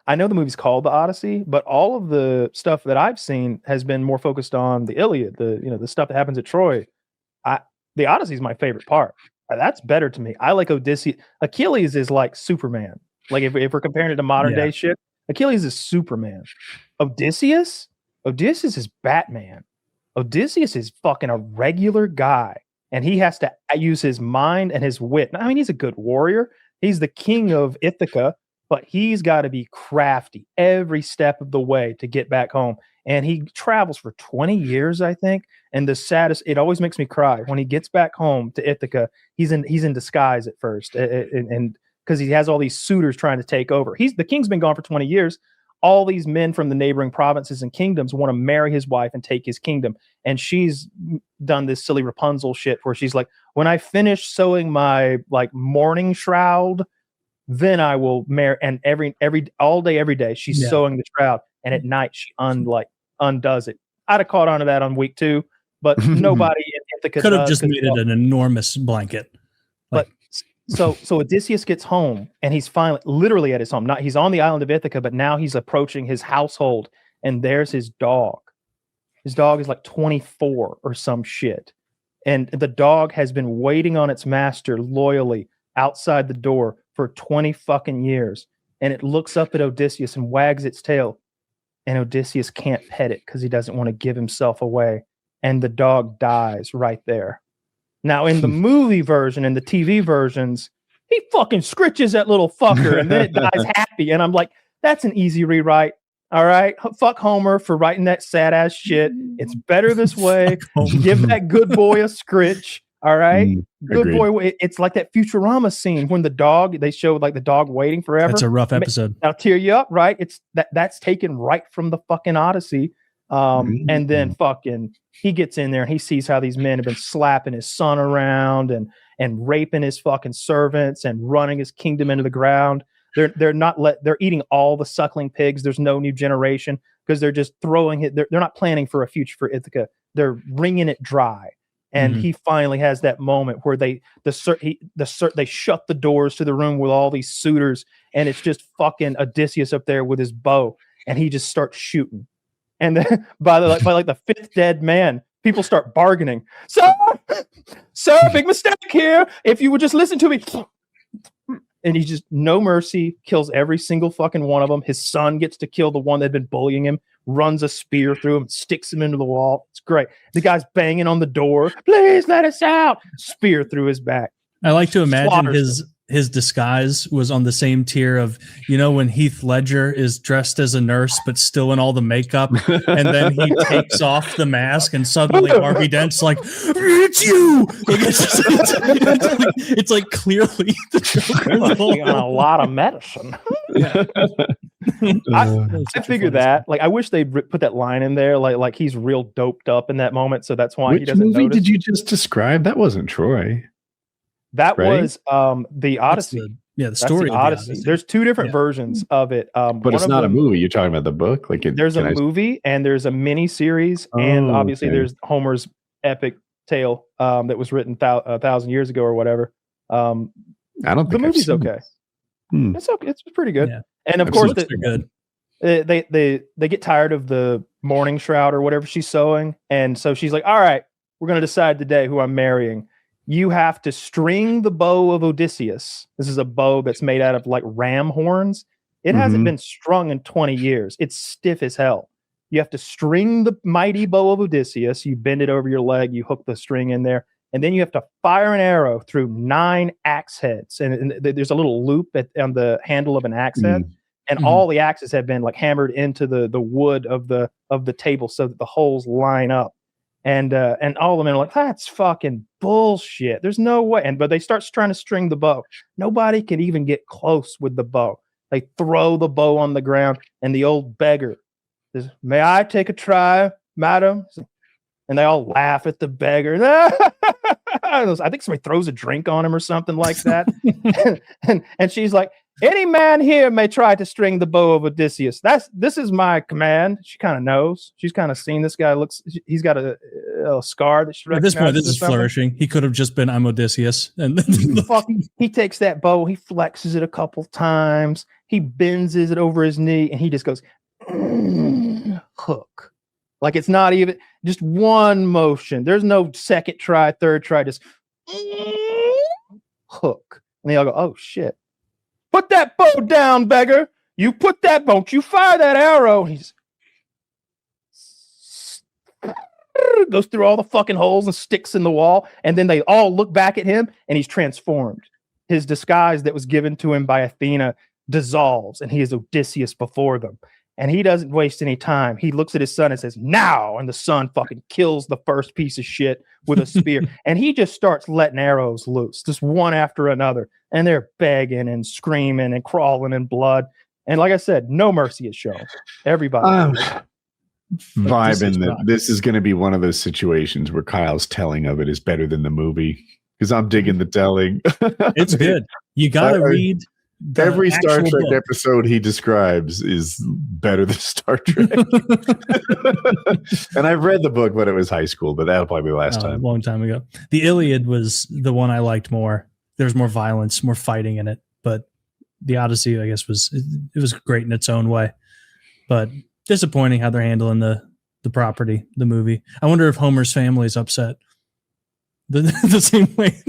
I know the movie's called the Odyssey, but all of the stuff that I've seen has been more focused on the Iliad, the stuff that happens at Troy. The Odyssey is my favorite part. That's better to me. I like Odysseus. Achilles is like Superman. Like if we're comparing it to modern day shit, Achilles is Superman. Odysseus is Batman. Odysseus is fucking a regular guy, and he has to use his mind and his wit. I mean, he's a good warrior. He's the king of Ithaca, but he's got to be crafty every step of the way to get back home. And he travels for 20 years, I think. And the saddest, it always makes me cry when he gets back home to Ithaca. He's in disguise at first, and because he has all these suitors trying to take over. The king's been gone for 20 years. All these men from the neighboring provinces and kingdoms want to marry his wife and take his kingdom. And she's done this silly Rapunzel shit where she's like, when I finish sewing my like mourning shroud, then I will marry. And all day, every day, she's sewing the shroud. And at night, she undoes it. I'd have caught on to that on week 2, but nobody in Ithaca could have just made it an enormous blanket. So Odysseus gets home, and he's finally literally at his home. He's on the island of Ithaca, but now he's approaching his household, and there's his dog. His dog is like 24 or some shit. And the dog has been waiting on its master loyally outside the door for 20 fucking years. And it looks up at Odysseus and wags its tail. And Odysseus can't pet it because he doesn't want to give himself away. And the dog dies right there. Now, in the movie version and the TV versions, he fucking scritches that little fucker and then it dies happy. And I'm like, that's an easy rewrite. All right. Fuck Homer for writing that sad ass shit. It's better this way. Give that good boy a scritch. All right. Good agreed. Boy. It's like that Futurama scene when they showed like the dog waiting forever. That's a rough episode. I'll tear you up, right? It's that's taken right from the fucking Odyssey. And then fucking he gets in there and he sees how these men have been slapping his son around and raping his fucking servants and running his kingdom into the ground. They're eating all the suckling pigs. There's no new generation because they're just throwing it. They're not planning for a future for Ithaca. They're wringing it dry. And he finally has that moment where they shut the doors to the room with all these suitors, and it's just fucking Odysseus up there with his bow, and he just starts shooting. And then by the fifth dead man, people start bargaining. Sir, big mistake here. If you would just listen to me. And he just, no mercy, kills every single fucking one of them. His son gets to kill the one that had been bullying him, runs a spear through him, sticks him into the wall. It's great. The guy's banging on the door. Please let us out. Spear through his back. I like to imagine his disguise was on the same tier of, when Heath Ledger is dressed as a nurse but still in all the makeup, and then he takes off the mask and suddenly Harvey Dent's like, it's you. It's like clearly the Joker. On a lot of medicine. I figured that. Like, I wish they'd put that line in there. Like he's real doped up in that moment, so that's why he doesn't notice. Which movie did you just describe? That wasn't Troy. That was the Odyssey. The story of the Odyssey. There's two different versions of it. But it's not a movie. You're talking about the book. There's a movie and there's a mini series, and obviously there's Homer's epic tale that was written 1,000 years ago or whatever. I don't think the movie's okay. It's okay. It's pretty good. Yeah. And of course, good. They get tired of the mourning shroud or whatever she's sewing, and so she's like, "All right, we're going to decide today who I'm marrying. You have to string the bow of Odysseus." This is a bow that's made out of like ram horns. It hasn't been strung in 20 years. It's stiff as hell. You have to string the mighty bow of Odysseus. You bend it over your leg. You hook the string in there. And then you have to fire an arrow through 9 axe heads. And there's a little loop on the handle of an axe head. And all the axes have been like hammered into the wood of the table so that the holes line up. And all of them are like, that's fucking bullshit. There's no way. But they start trying to string the bow. Nobody can even get close with the bow. They throw the bow on the ground, and the old beggar says, "May I take a try, madam?" And they all laugh at the beggar. I think somebody throws a drink on him or something like that. and she's like, "Any man here may try to string the bow of Odysseus. This is my command." She kind of knows. She's kind of seen this guy. He's got a scar that she at this point, recognizes this is or something. flourishing. He could have just been I'm Odysseus, and He takes that bow, he flexes it a couple times, he bends it over his knee, and he just goes hook. Like it's not even just one motion. There's no second try, third try, just hook. And they all go, oh shit. Put that bow down, beggar. You put that bow, you fire that arrow. And he's goes through all the fucking holes and sticks in the wall. And then they all look back at him and he's transformed. His disguise that was given to him by Athena dissolves and he is Odysseus before them. And he doesn't waste any time. He looks at his son and says, now. And the son fucking kills the first piece of shit with a spear. And he just starts letting arrows loose, just one after another. And they're begging and screaming and crawling in blood. And like I said, no mercy is shown. Everybody. Vibing that this is going to be one of those situations where Kyle's telling of it is better than the movie. Because I'm digging the telling. It's good. You got to read. Every Star Trek book. episode he describes is better than Star Trek. And I've read the book when it was high school, but that'll probably be the last time. A long time ago. The Iliad was the one I liked more. There's more violence, more fighting in it. But the Odyssey, I guess, it was great in its own way. But disappointing how they're handling the property, the movie. I wonder if Homer's family is upset. The same way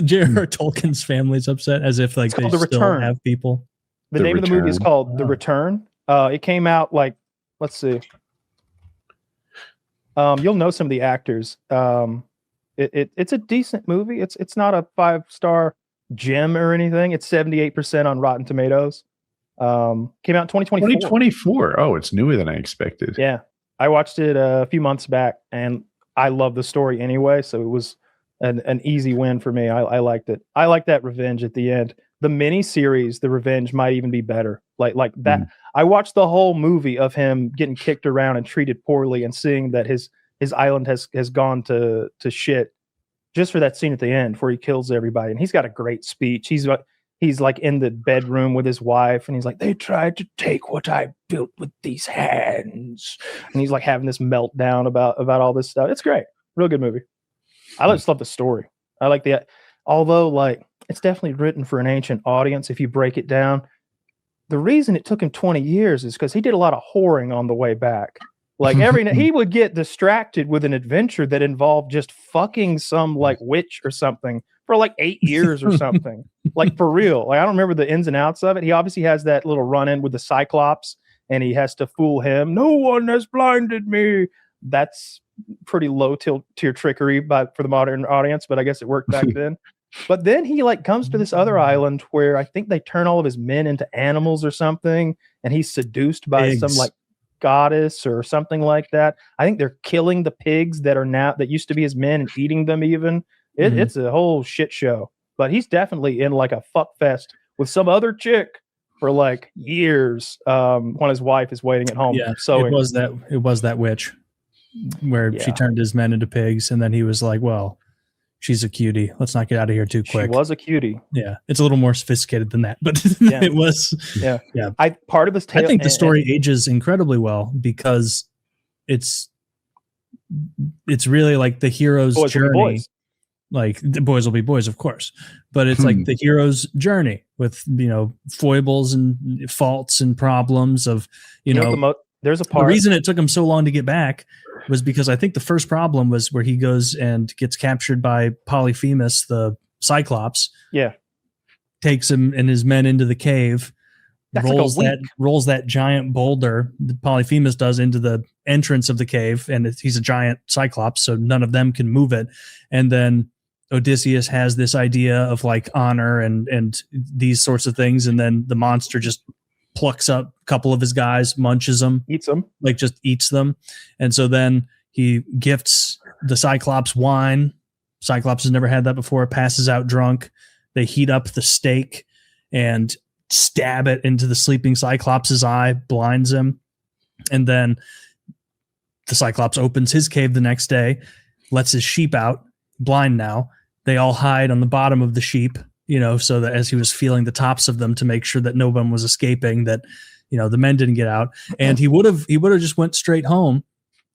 J.R.R. Tolkien's family's upset, as if like they still Return. have people. The name of the movie is called The Return. It came out like, let's see. You'll know some of the actors. It's a decent movie. It's not a 5-star gem or anything. It's 78% on Rotten Tomatoes. Came out in 2024. 2024. Oh, it's newer than I expected. Yeah, I watched it a few months back, and I love the story anyway. So it was an easy win for me. I liked it. I like that revenge at the end. The mini series, the revenge might even be better. Like that. I watched the whole movie of him getting kicked around and treated poorly, and seeing that his island has gone to shit, just for that scene at the end where he kills everybody. And he's got a great speech. He's like in the bedroom with his wife, and he's like, they tried to take what I built with these hands. And he's like having this meltdown about all this stuff. It's great. Real good movie. I just love the story. I like although like it's definitely written for an ancient audience. If you break it down, the reason it took him 20 years is because he did a lot of whoring on the way back. Like he would get distracted with an adventure that involved just fucking some like witch or something for like 8 years or something. Like for real. Like I don't remember the ins and outs of it. He obviously has that little run-in with the Cyclops, and he has to fool him. No one has blinded me. That's pretty low tier trickery for the modern audience, but I guess it worked back then. But then he like comes to this other island where I think they turn all of his men into animals or something, and he's seduced by some like goddess or something like that. I think they're killing the pigs that used to be his men and eating them even. It's a whole shit show. But he's definitely in like a fuck fest with some other chick for like years when his wife is waiting at home. Yeah, so it was that witch where she turned his men into pigs, and then he was like, well, she's a cutie. Let's not get out of here too quick. She was a cutie. Yeah. It's a little more sophisticated than that, but it was. Yeah. Yeah. I think the story ages incredibly well because it's really like the hero's journey. Like the boys will be boys, of course, but it's like the hero's journey with, foibles and faults and problems of, there's a part. The reason it took him so long to get back was because I think the first problem was where he goes and gets captured by Polyphemus, the Cyclops. Yeah. Takes him and his men into the cave, rolls that giant boulder that Polyphemus does into the entrance of the cave, and he's a giant Cyclops, so none of them can move it. And then Odysseus has this idea of like honor and these sorts of things, and then the monster just plucks up a couple of his guys, munches them, eats them. And so then he gifts the Cyclops wine. Cyclops has never had that before. Passes out drunk. They heat up the steak and stab it into the sleeping Cyclops' eye, blinds him. And then the Cyclops opens his cave the next day, lets his sheep out, blind now. They all hide on the bottom of the sheep, so that as he was feeling the tops of them to make sure that no one was escaping, that, the men didn't get out. And he would have just went straight home,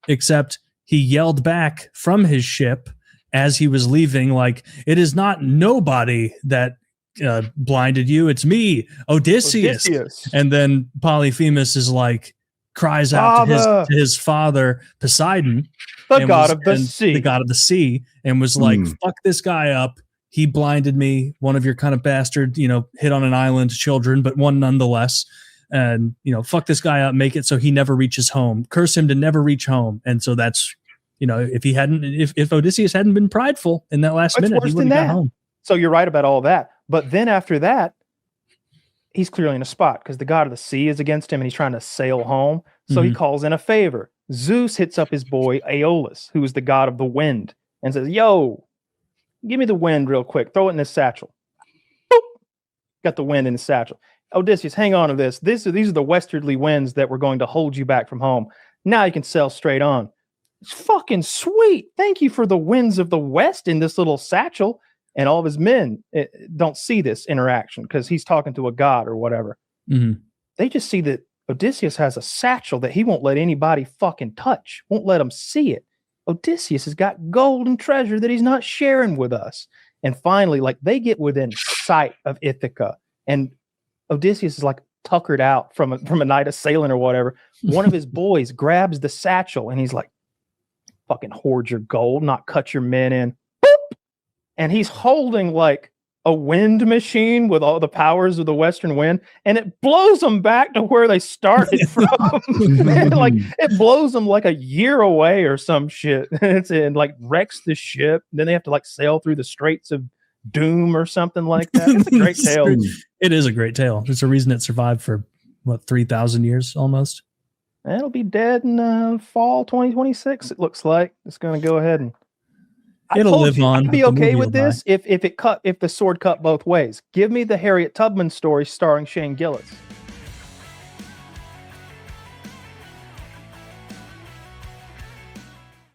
except he yelled back from his ship as he was leaving, like, "It is not nobody that blinded you, it's me, Odysseus." And then Polyphemus is like, cries out to his father Poseidon, the god of the sea, and was like, "Fuck this guy up. He blinded me. One of your kind of bastard, hit on an island children, but one nonetheless. And fuck this guy up. Make it so he never reaches home. Curse him to never reach home." And so that's, if Odysseus hadn't been prideful in that last minute, he would have got home. So you're right about all that. But then after that, he's clearly in a spot because the god of the sea is against him and he's trying to sail home. So he calls in a favor. Zeus hits up his boy Aeolus, who is the god of the wind, and says, "Yo, give me the wind real quick. Throw it in this satchel." Boop. Got the wind in the satchel. "Odysseus, hang on to this. These are the westerly winds that were going to hold you back from home. Now you can sail straight on." It's fucking sweet. Thank you for the winds of the west in this little satchel. And all of his men don't see this interaction because he's talking to a god or whatever. They just see that Odysseus has a satchel that he won't let anybody fucking touch, won't let them see it. Odysseus has got gold and treasure that he's not sharing with us. And finally, like, they get within sight of Ithaca, and Odysseus is like tuckered out from a night of sailing or whatever. One of his boys grabs the satchel and he's like, "Fucking hoard your gold, not cut your men in." And he's holding like a wind machine with all the powers of the western wind, and it blows them back to where they started from. Like, it blows them like a year away or some shit. It's in like wrecks the ship. Then they have to like sail through the Straits of Doom or something like that. It's a great tale. It is a great tale. There's a reason it survived for 3,000 years almost. And it'll be dead in fall 2026. It looks like it's going to go ahead and it'll live on. I'd be okay with this if the sword cut both ways. Give me the Harriet Tubman story starring Shane Gillis.